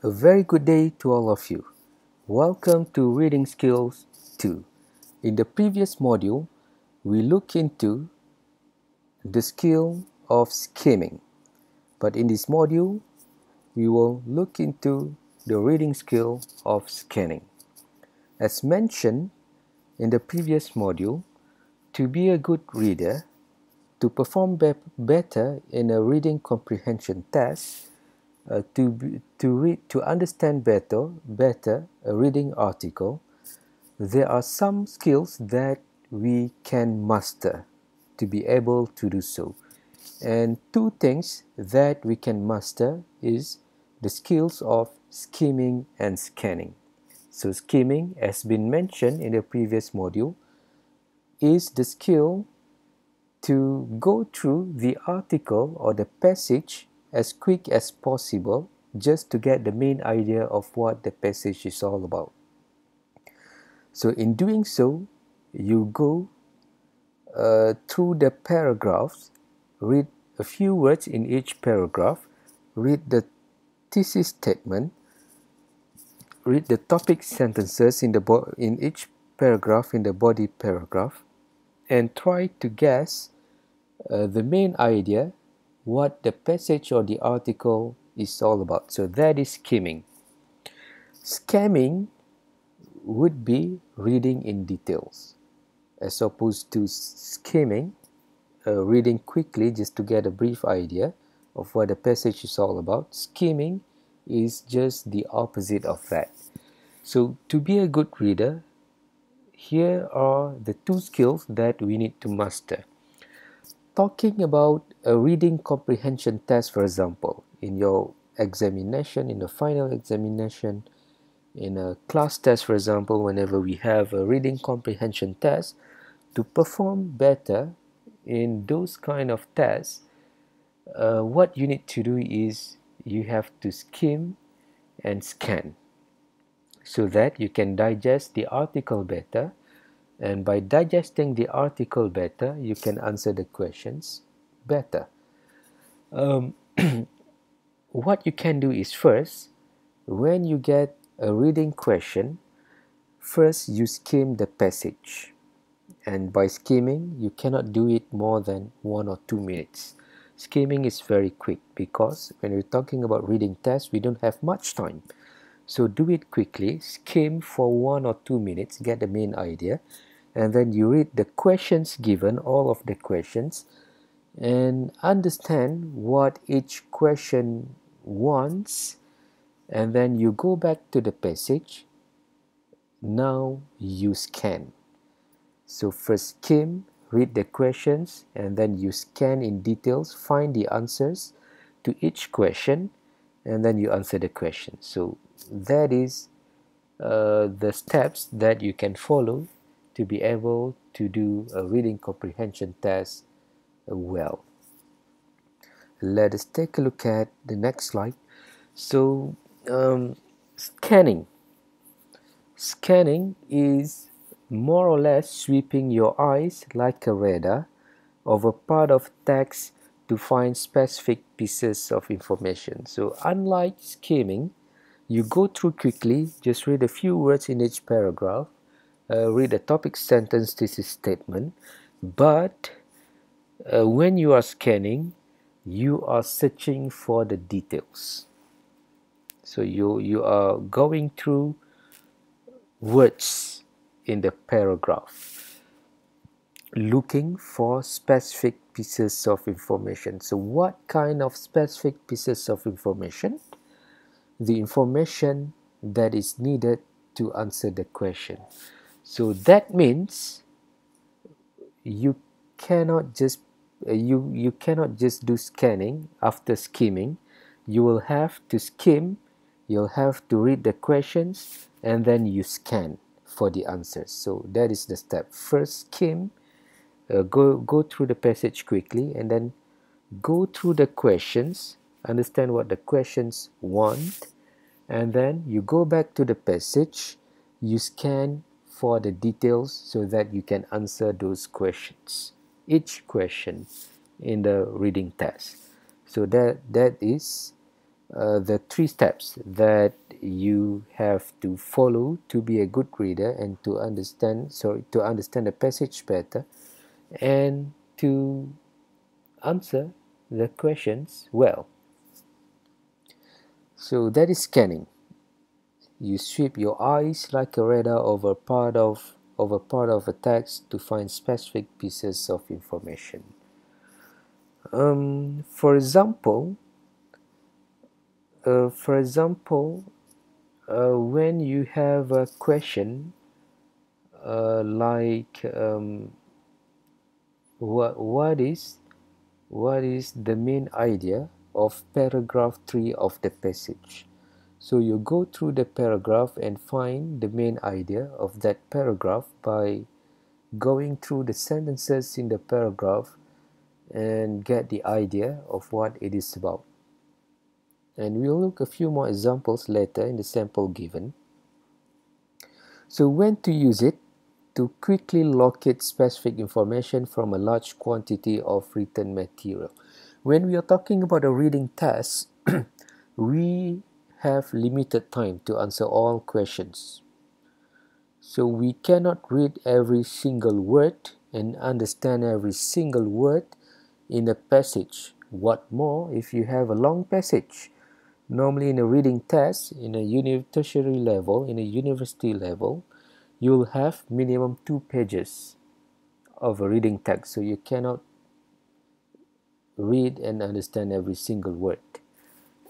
A very good day to all of you. Welcome to Reading Skills 2. In the previous module, we look into the skill of skimming. But in this module, we will look into the reading skill of scanning. As mentioned in the previous module, to be a good reader, to perform better in a reading comprehension test, to understand better a reading article, there are some skills that we can master to be able to do so. And two things that we can master is the skills of skimming and scanning. So skimming, as been mentioned in the previous module, is the skill to go through the article or the passage as quick as possible just to get the main idea of what the passage is all about. So in doing so, you go through the paragraphs, read a few words in each paragraph, read the thesis statement, read the topic sentences in each paragraph in the body paragraph, and try to guess the main idea, what the passage or the article is all about. So that is skimming. Scamming would be reading in details, as opposed to skimming, reading quickly just to get a brief idea of what the passage is all about. Skimming is just the opposite of that. So to be a good reader, here are the two skills that we need to master. Talking about a reading comprehension test, for example, in your examination, in the final examination, in a class test, for example, whenever we have a reading comprehension test, to perform better in those kind of tests, what you need to do is you have to skim and scan so that you can digest the article better, and by digesting the article better, you can answer the questions better. What you can do is, first, when you get a reading question, first you skim the passage, and by skimming you cannot do it more than 1 or 2 minutes. Skimming is very quick because when we're talking about reading tests, we don't have much time. So do it quickly, skim for 1 or 2 minutes, get the main idea, and then you read the questions given, all of the questions, and understand what each question wants, and then you go back to the passage. Now you scan. So first skim, read the questions, and then you scan in details, find the answers to each question, and then you answer the question. So that is the steps that you can follow to be able to do a reading comprehension test well. Let us take a look at the next slide. So scanning. Scanning is more or less sweeping your eyes like a radar over part of text to find specific pieces of information. So unlike skimming, you go through quickly, just read a few words in each paragraph, read a topic sentence thesis statement, but when you are scanning, you are searching for the details. So you are going through words in the paragraph, looking for specific pieces of information. So what kind of specific pieces of information? The information that is needed to answer the question. So that means you cannot just you cannot just do scanning after skimming. You will have to skim, you'll have to read the questions, and then you scan for the answers. So that is the step. First skim, go through the passage quickly, and then go through the questions, understand what the questions want, and then you go back to the passage, you scan for the details so that you can answer those questions, each question in the reading test. So that is the 3 steps that you have to follow to be a good reader and to understand the passage better and to answer the questions well. So that is scanning. You sweep your eyes like a radar over part of a text to find specific pieces of information. For example, when you have a question like what is the main idea of paragraph 3 of the passage? So you go through the paragraph and find the main idea of that paragraph by going through the sentences in the paragraph and get the idea of what it is about. And we'll look a few more examples later in the sample given. So when to use it? To quickly locate specific information from a large quantity of written material. When we are talking about a reading test, we have limited time to answer all questions. So we cannot read every single word and understand every single word in a passage. What more if you have a long passage? Normally in a reading test, in a tertiary level, in a university level, you'll have minimum 2 pages of a reading text, so you cannot read and understand every single word.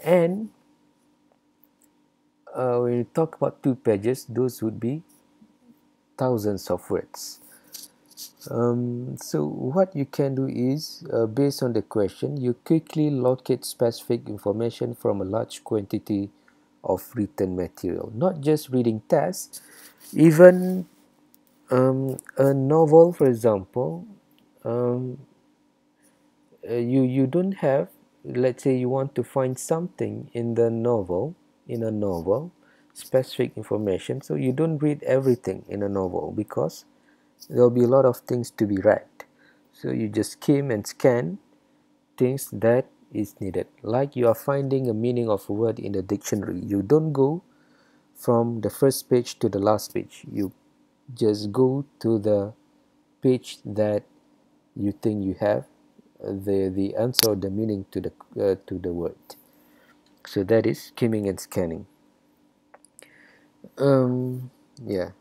And when you talk about 2 pages, those would be thousands of words. So what you can do is, based on the question, you quickly locate specific information from a large quantity of written material. Not just reading tests, even a novel, for example, you don't have, let's say you want to find something in a novel, specific information, so you don't read everything in a novel because there'll be a lot of things to be read. So you just skim and scan things that is needed. Like you are finding a meaning of a word in a dictionary. You don't go from the first page to the last page. You just go to the page that you think you have the answer or the meaning to the word. So that is skimming and scanning. Yeah.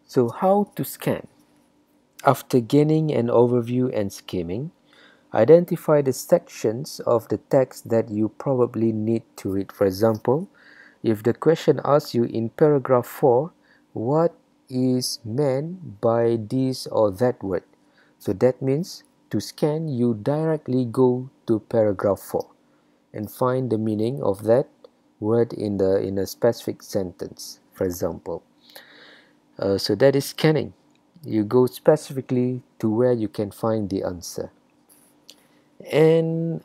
So how to scan? After gaining an overview and skimming, identify the sections of the text that you probably need to read. For example, if the question asks you in paragraph 4, what is meant by this or that word? So that means to scan, you directly go to paragraph 4 and find the meaning of that word in a specific sentence, for example. So that is scanning. You go specifically to where you can find the answer. And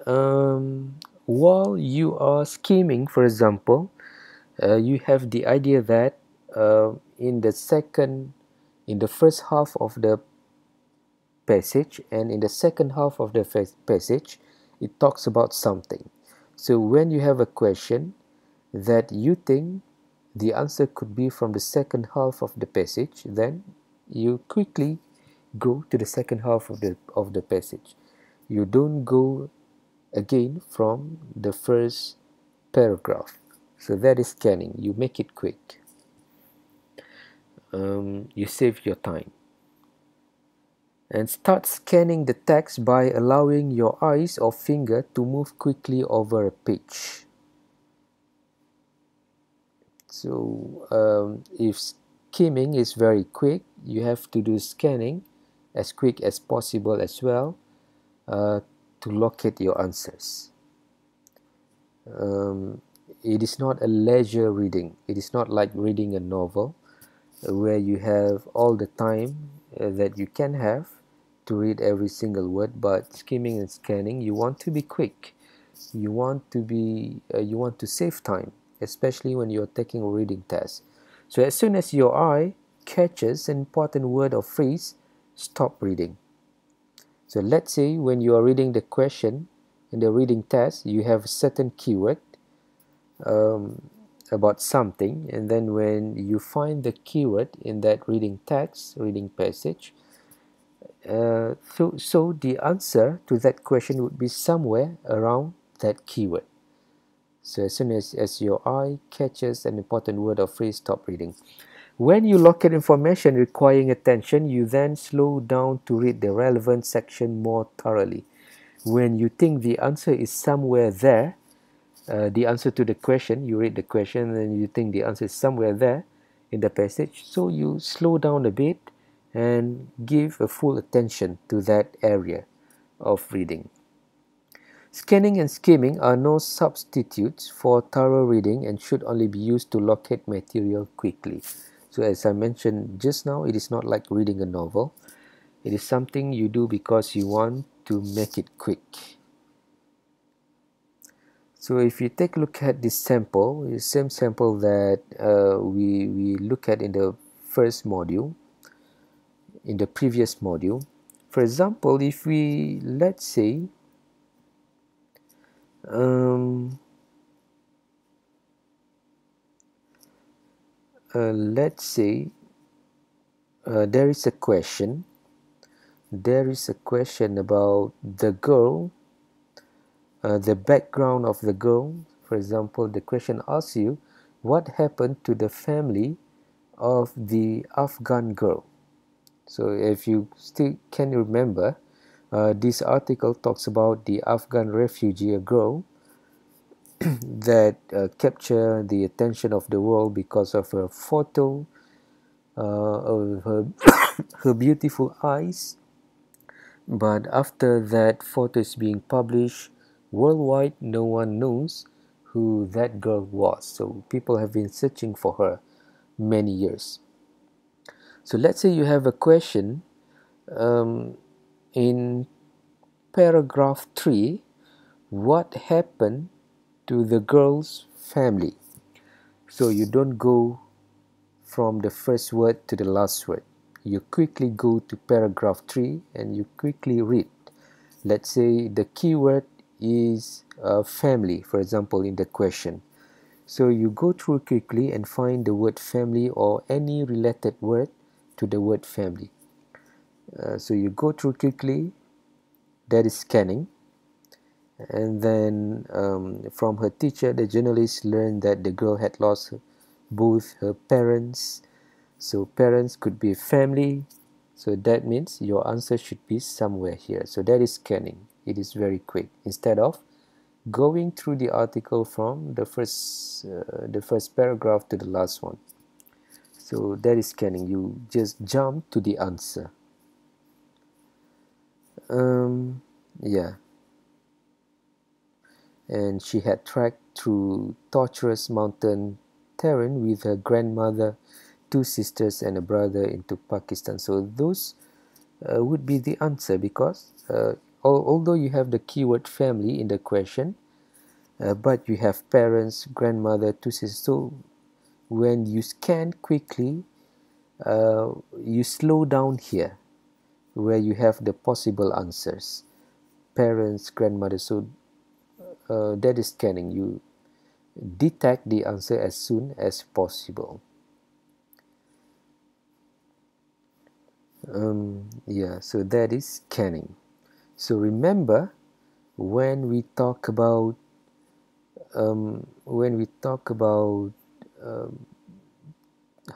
while you are skimming, for example, you have the idea that in the first half of the passage and in the second half of the passage, it talks about something. So when you have a question that you think the answer could be from the second half of the passage, then you quickly go to the second half of the passage. You don't go again from the first paragraph. So that is scanning. You make it quick. You save your time. And start scanning the text by allowing your eyes or finger to move quickly over a page. So if skimming is very quick, you have to do scanning as quick as possible as well to locate your answers. It is not a leisure reading. It is not like reading a novel where you have all the time that you can have to read every single word. But skimming and scanning, you want to be quick. You want to save time, especially when you're taking a reading test. So as soon as your eye catches an important word or phrase, stop reading. So let's say when you are reading the question in the reading test, you have a certain keyword about something, and then when you find the keyword in that reading text, reading passage, so the answer to that question would be somewhere around that keyword. So as soon as your eye catches an important word or phrase, stop reading. When you locate information requiring attention, you then slow down to read the relevant section more thoroughly. When you think the answer is somewhere there, the answer to the question, you read the question and you think the answer is somewhere there in the passage, so you slow down a bit and give a full attention to that area of reading. Scanning and skimming are no substitutes for thorough reading and should only be used to locate material quickly. So as I mentioned just now, it is not like reading a novel. It is something you do because you want to make it quick. So if you take a look at this sample, the same sample that we look at in the first module, in the previous module. For example, if we, let's say, there is a question. There is a question about the girl, the background of the girl. For example, the question asks you, what happened to the family of the Afghan girl? So if you still can remember, this article talks about the Afghan refugee, a girl that captured the attention of the world because of her photo of her, her beautiful eyes. But after that photo is being published worldwide, no one knows who that girl was. So people have been searching for her many years. So let's say you have a question in paragraph 3, what happened to the girl's family? So you don't go from the first word to the last word. You quickly go to paragraph 3 and you quickly read. Let's say the keyword is family, for example, in the question. So you go through quickly and find the word family or any related word to the word family. So you go through quickly, that is scanning. And then from her teacher, the journalist learned that the girl had lost both her parents. So parents could be family. So that means your answer should be somewhere here. So that is scanning. It is very quick. Instead of going through the article from the first paragraph to the last one. So that is scanning. You just jump to the answer. Yeah. And she had trekked through tortuous mountain terrain with her grandmother, 2 sisters and a brother into Pakistan. So those would be the answer, because although you have the keyword family in the question, but you have parents, grandmother, 2 sisters. So when you scan quickly, you slow down here where you have the possible answers, parents, grandmother. So that is scanning. You detect the answer as soon as possible. Yeah, so that is scanning. So remember, when we talk about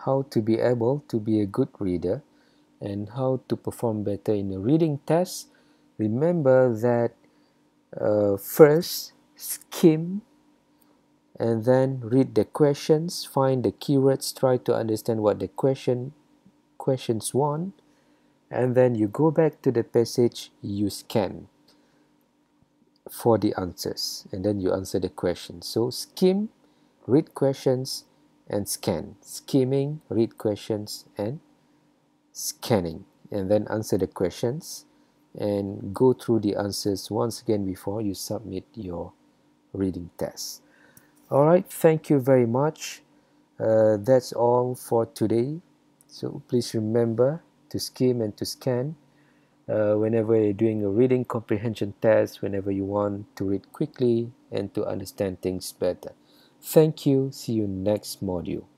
how to be able to be a good reader and how to perform better in a reading test, remember that first skim and then read the questions, find the keywords, try to understand what the questions want, and then you go back to the passage, you scan for the answers, and then you answer the question. So skim, read questions, and scan. Skimming, read questions, and scanning, and then answer the questions and go through the answers once again before you submit your reading test. All right, thank you very much. That's all for today. So please remember to skim and to scan whenever you're doing a reading comprehension test, whenever you want to read quickly and to understand things better. Thank you. See you next module.